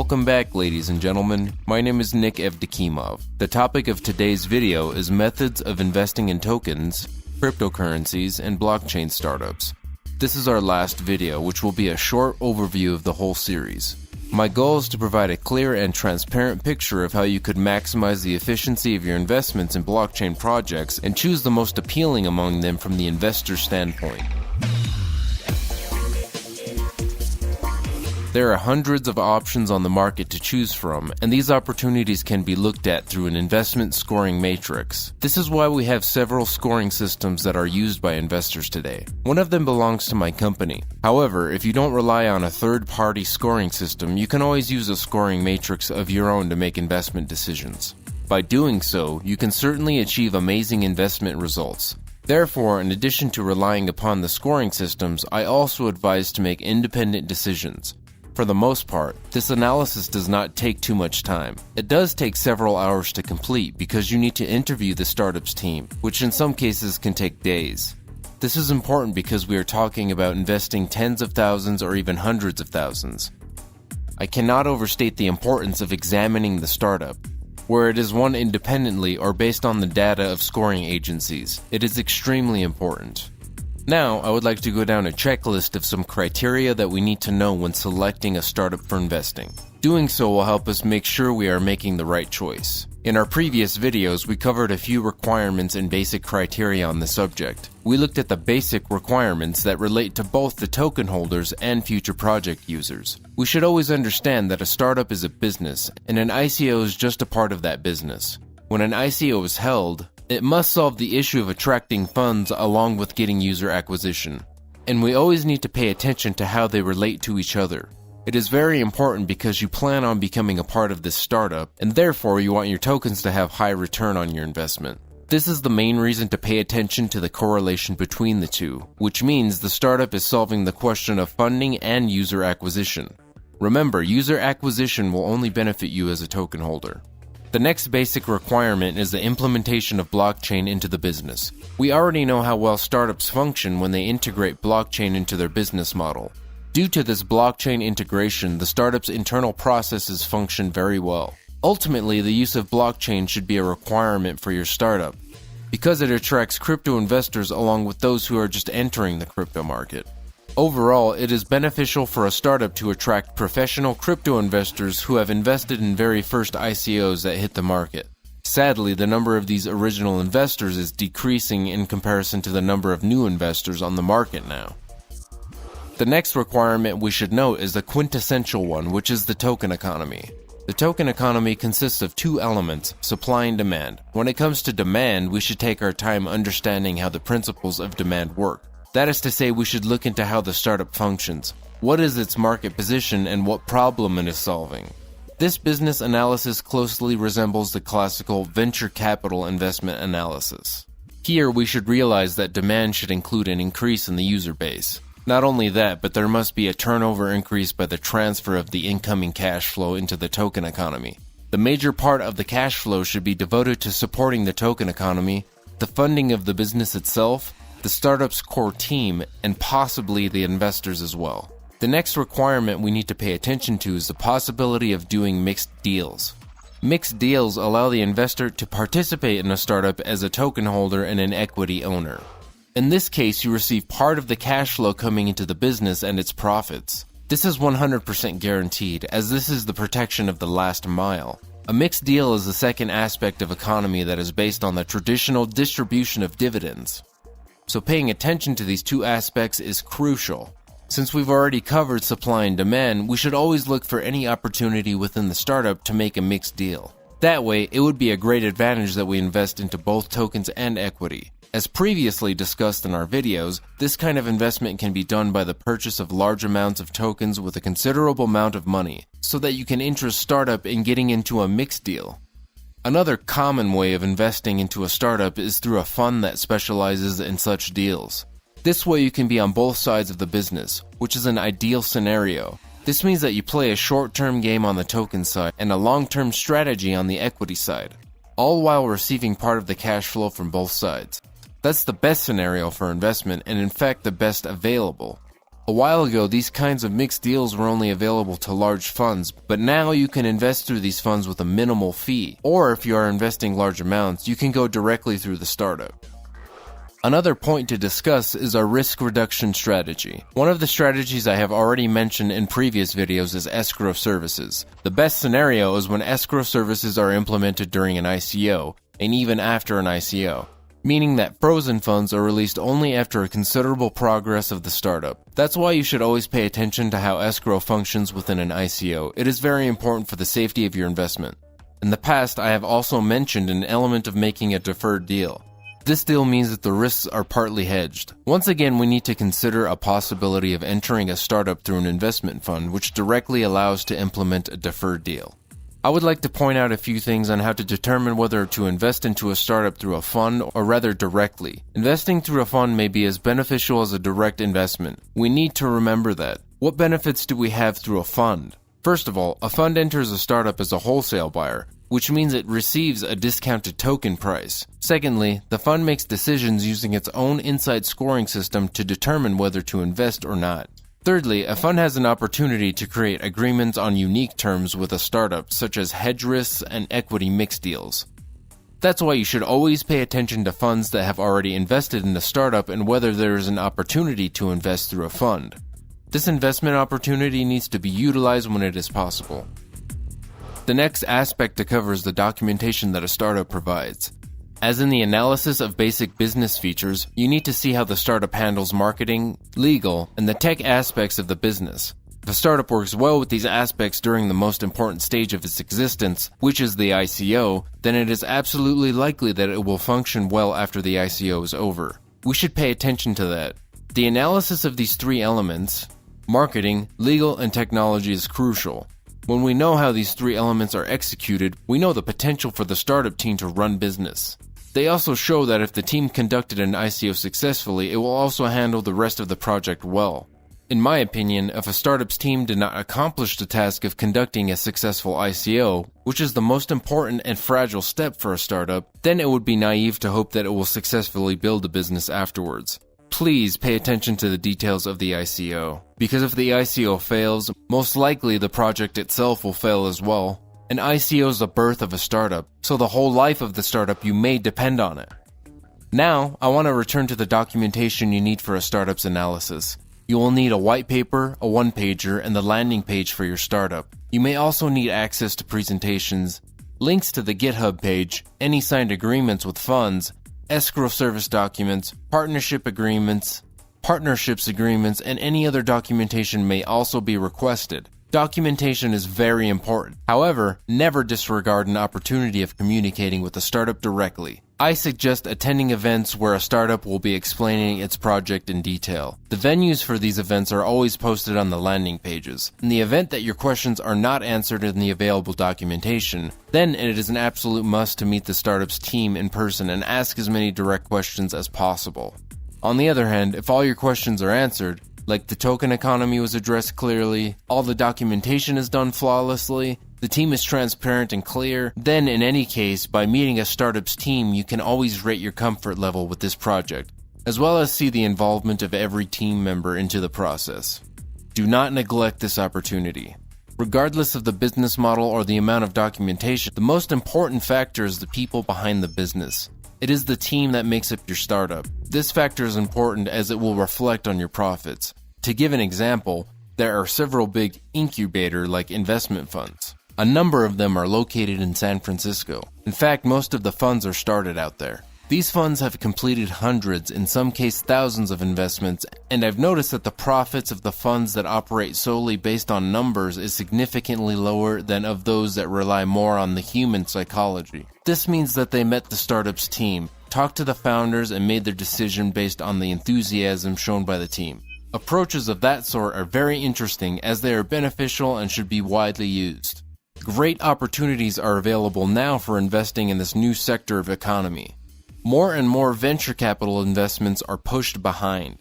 Welcome back, ladies and gentlemen. My name is Evdokimov. The topic of today's video is methods of investing in tokens, cryptocurrencies, and blockchain startups. This is our last video, which will be a short overview of the whole series. My goal is to provide a clear and transparent picture of how you could maximize the efficiency of your investments in blockchain projects and choose the most appealing among them from the investor standpoint. There are hundreds of options on the market to choose from, and these opportunities can be looked at through an investment scoring matrix. This is why we have several scoring systems that are used by investors today. One of them belongs to my company. However, if you don't rely on a third-party scoring system, you can always use a scoring matrix of your own to make investment decisions. By doing so, you can certainly achieve amazing investment results. Therefore, in addition to relying upon the scoring systems, I also advise to make independent decisions. For the most part, this analysis does not take too much time. It does take several hours to complete because you need to interview the startup's team, which in some cases can take days. This is important because we are talking about investing tens of thousands or even hundreds of thousands. I cannot overstate the importance of examining the startup. Where it is won independently or based on the data of scoring agencies, it is extremely important. Now, I would like to go down a checklist of some criteria that we need to know when selecting a startup for investing. Doing so will help us make sure we are making the right choice. In our previous videos, we covered a few requirements and basic criteria on the subject. We looked at the basic requirements that relate to both the token holders and future project users. We should always understand that a startup is a business, and an ICO is just a part of that business. When an ICO is held, it must solve the issue of attracting funds along with getting user acquisition. And we always need to pay attention to how they relate to each other. It is very important because you plan on becoming a part of this startup, and therefore you want your tokens to have high return on your investment. This is the main reason to pay attention to the correlation between the two, which means the startup is solving the question of funding and user acquisition. Remember, user acquisition will only benefit you as a token holder. The next basic requirement is the implementation of blockchain into the business. We already know how well startups function when they integrate blockchain into their business model. Due to this blockchain integration, the startup's internal processes function very well. Ultimately, the use of blockchain should be a requirement for your startup, because it attracts crypto investors along with those who are just entering the crypto market. Overall, it is beneficial for a startup to attract professional crypto investors who have invested in very first ICOs that hit the market. Sadly, the number of these original investors is decreasing in comparison to the number of new investors on the market now. The next requirement we should note is the quintessential one, which is the token economy. The token economy consists of two elements, supply and demand. When it comes to demand, we should take our time understanding how the principles of demand work. That is to say, we should look into how the startup functions, what is its market position, and what problem it is solving. This business analysis closely resembles the classical venture capital investment analysis. Here, we should realize that demand should include an increase in the user base. Not only that, but there must be a turnover increase by the transfer of the incoming cash flow into the token economy. The major part of the cash flow should be devoted to supporting the token economy, the funding of the business itself, the startup's core team, and possibly the investors as well. The next requirement we need to pay attention to is the possibility of doing mixed deals. Mixed deals allow the investor to participate in a startup as a token holder and an equity owner. In this case, you receive part of the cash flow coming into the business and its profits. This is 100% guaranteed, as this is the protection of the last mile. A mixed deal is the second aspect of economy that is based on the traditional distribution of dividends. So paying attention to these two aspects is crucial. Since we've already covered supply and demand, we should always look for any opportunity within the startup to make a mixed deal. That way, it would be a great advantage that we invest into both tokens and equity. As previously discussed in our videos, this kind of investment can be done by the purchase of large amounts of tokens with a considerable amount of money, so that you can interest startup in getting into a mixed deal. Another common way of investing into a startup is through a fund that specializes in such deals. This way you can be on both sides of the business, which is an ideal scenario. This means that you play a short-term game on the token side and a long-term strategy on the equity side, all while receiving part of the cash flow from both sides. That's the best scenario for investment and in fact the best available. A while ago, these kinds of mixed deals were only available to large funds, but now you can invest through these funds with a minimal fee. Or if you are investing large amounts, you can go directly through the startup. Another point to discuss is our risk reduction strategy. One of the strategies I have already mentioned in previous videos is escrow services. The best scenario is when escrow services are implemented during an ICO, and even after an ICO. Meaning that frozen funds are released only after a considerable progress of the startup. That's why you should always pay attention to how escrow functions within an ICO. It is very important for the safety of your investment. In the past, I have also mentioned an element of making a deferred deal. This deal means that the risks are partly hedged. Once again, we need to consider a possibility of entering a startup through an investment fund, which directly allows to implement a deferred deal. I would like to point out a few things on how to determine whether to invest into a startup through a fund or rather directly. Investing through a fund may be as beneficial as a direct investment. We need to remember that. What benefits do we have through a fund? First of all, a fund enters a startup as a wholesale buyer, which means it receives a discounted token price. Secondly, the fund makes decisions using its own inside scoring system to determine whether to invest or not. Thirdly, a fund has an opportunity to create agreements on unique terms with a startup, such as hedge risks and equity mix deals. That's why you should always pay attention to funds that have already invested in the startup and whether there is an opportunity to invest through a fund. This investment opportunity needs to be utilized when it is possible. The next aspect to cover is the documentation that a startup provides. As in the analysis of basic business features, you need to see how the startup handles marketing, legal, and the tech aspects of the business. If a startup works well with these aspects during the most important stage of its existence, which is the ICO, then it is absolutely likely that it will function well after the ICO is over. We should pay attention to that. The analysis of these three elements, marketing, legal, and technology, is crucial. When we know how these three elements are executed, we know the potential for the startup team to run business. They also show that if the team conducted an ICO successfully, it will also handle the rest of the project well. In my opinion, if a startup's team did not accomplish the task of conducting a successful ICO, which is the most important and fragile step for a startup, then it would be naive to hope that it will successfully build a business afterwards. Please pay attention to the details of the ICO, because if the ICO fails, most likely the project itself will fail as well. An ICO is the birth of a startup, so the whole life of the startup you may depend on it. Now, I want to return to the documentation you need for a startup's analysis. You will need a white paper, a one-pager, and the landing page for your startup. You may also need access to presentations, links to the GitHub page, any signed agreements with funds, escrow service documents, partnerships agreements, and any other documentation may also be requested. Documentation is very important. However, never disregard an opportunity of communicating with a startup directly. I suggest attending events where a startup will be explaining its project in detail. The venues for these events are always posted on the landing pages. In the event that your questions are not answered in the available documentation, then it is an absolute must to meet the startup's team in person and ask as many direct questions as possible. On the other hand, if all your questions are answered, like the token economy was addressed clearly, all the documentation is done flawlessly, the team is transparent and clear, then in any case, by meeting a startup's team, you can always rate your comfort level with this project, as well as see the involvement of every team member into the process. Do not neglect this opportunity. Regardless of the business model or the amount of documentation, the most important factor is the people behind the business. It is the team that makes up your startup. This factor is important as it will reflect on your profits. To give an example, there are several big incubator-like investment funds. A number of them are located in San Francisco. In fact, most of the funds are started out there. These funds have completed hundreds, in some cases thousands of investments, and I've noticed that the profits of the funds that operate solely based on numbers is significantly lower than of those that rely more on the human psychology. This means that they met the startup's team, talked to the founders, and made their decision based on the enthusiasm shown by the team. Approaches of that sort are very interesting as they are beneficial and should be widely used. Great opportunities are available now for investing in this new sector of economy. More and more venture capital investments are pushed behind.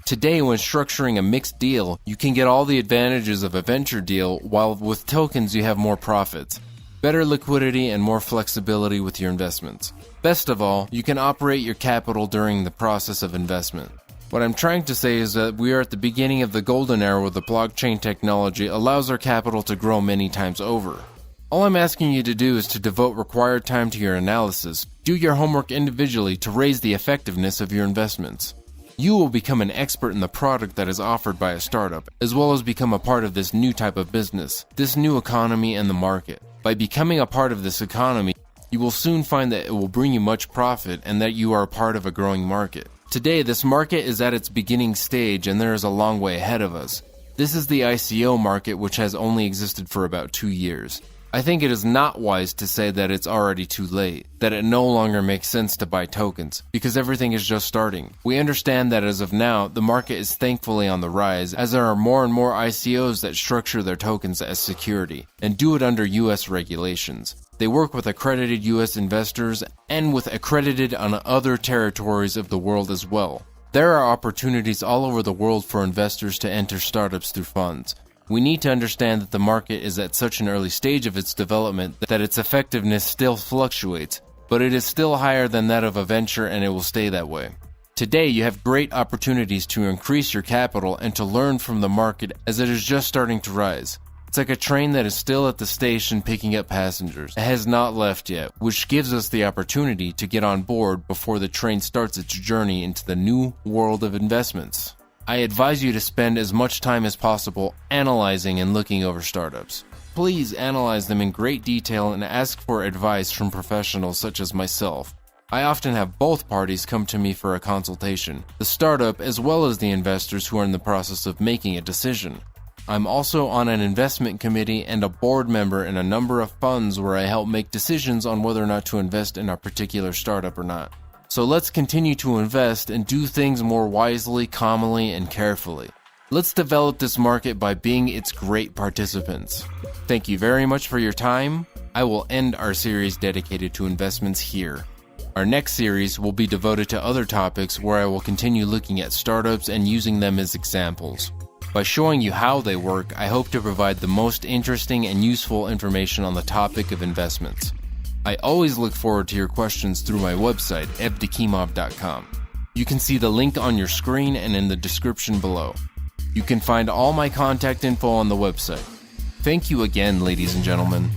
Today, when structuring a mixed deal, you can get all the advantages of a venture deal, while with tokens you have more profits, better liquidity, and more flexibility with your investments. Best of all, you can operate your capital during the process of investment. What I'm trying to say is that we are at the beginning of the golden era where the blockchain technology allows our capital to grow many times over. All I'm asking you to do is to devote required time to your analysis, do your homework individually to raise the effectiveness of your investments. You will become an expert in the product that is offered by a startup, as well as become a part of this new type of business, this new economy and the market. By becoming a part of this economy, you will soon find that it will bring you much profit and that you are a part of a growing market. Today, this market is at its beginning stage and there is a long way ahead of us. This is the ICO market, which has only existed for about 2 years. I think it is not wise to say that it's already too late, that it no longer makes sense to buy tokens, because everything is just starting. We understand that as of now, the market is thankfully on the rise, as there are more and more ICOs that structure their tokens as security, and do it under US regulations. They work with accredited US investors, and with accredited on other territories of the world as well. There are opportunities all over the world for investors to enter startups through funds. We need to understand that the market is at such an early stage of its development that its effectiveness still fluctuates, but it is still higher than that of a venture and it will stay that way. Today, you have great opportunities to increase your capital and to learn from the market as it is just starting to rise. It's like a train that is still at the station picking up passengers. It has not left yet, which gives us the opportunity to get on board before the train starts its journey into the new world of investments. I advise you to spend as much time as possible analyzing and looking over startups. Please analyze them in great detail and ask for advice from professionals such as myself. I often have both parties come to me for a consultation, the startup as well as the investors who are in the process of making a decision. I'm also on an investment committee and a board member in a number of funds where I help make decisions on whether or not to invest in a particular startup or not. So let's continue to invest and do things more wisely, calmly, and carefully. Let's develop this market by being its great participants. Thank you very much for your time. I will end our series dedicated to investments here. Our next series will be devoted to other topics where I will continue looking at startups and using them as examples. By showing you how they work, I hope to provide the most interesting and useful information on the topic of investments. I always look forward to your questions through my website, Evdokimov.com. You can see the link on your screen and in the description below. You can find all my contact info on the website. Thank you again, ladies and gentlemen.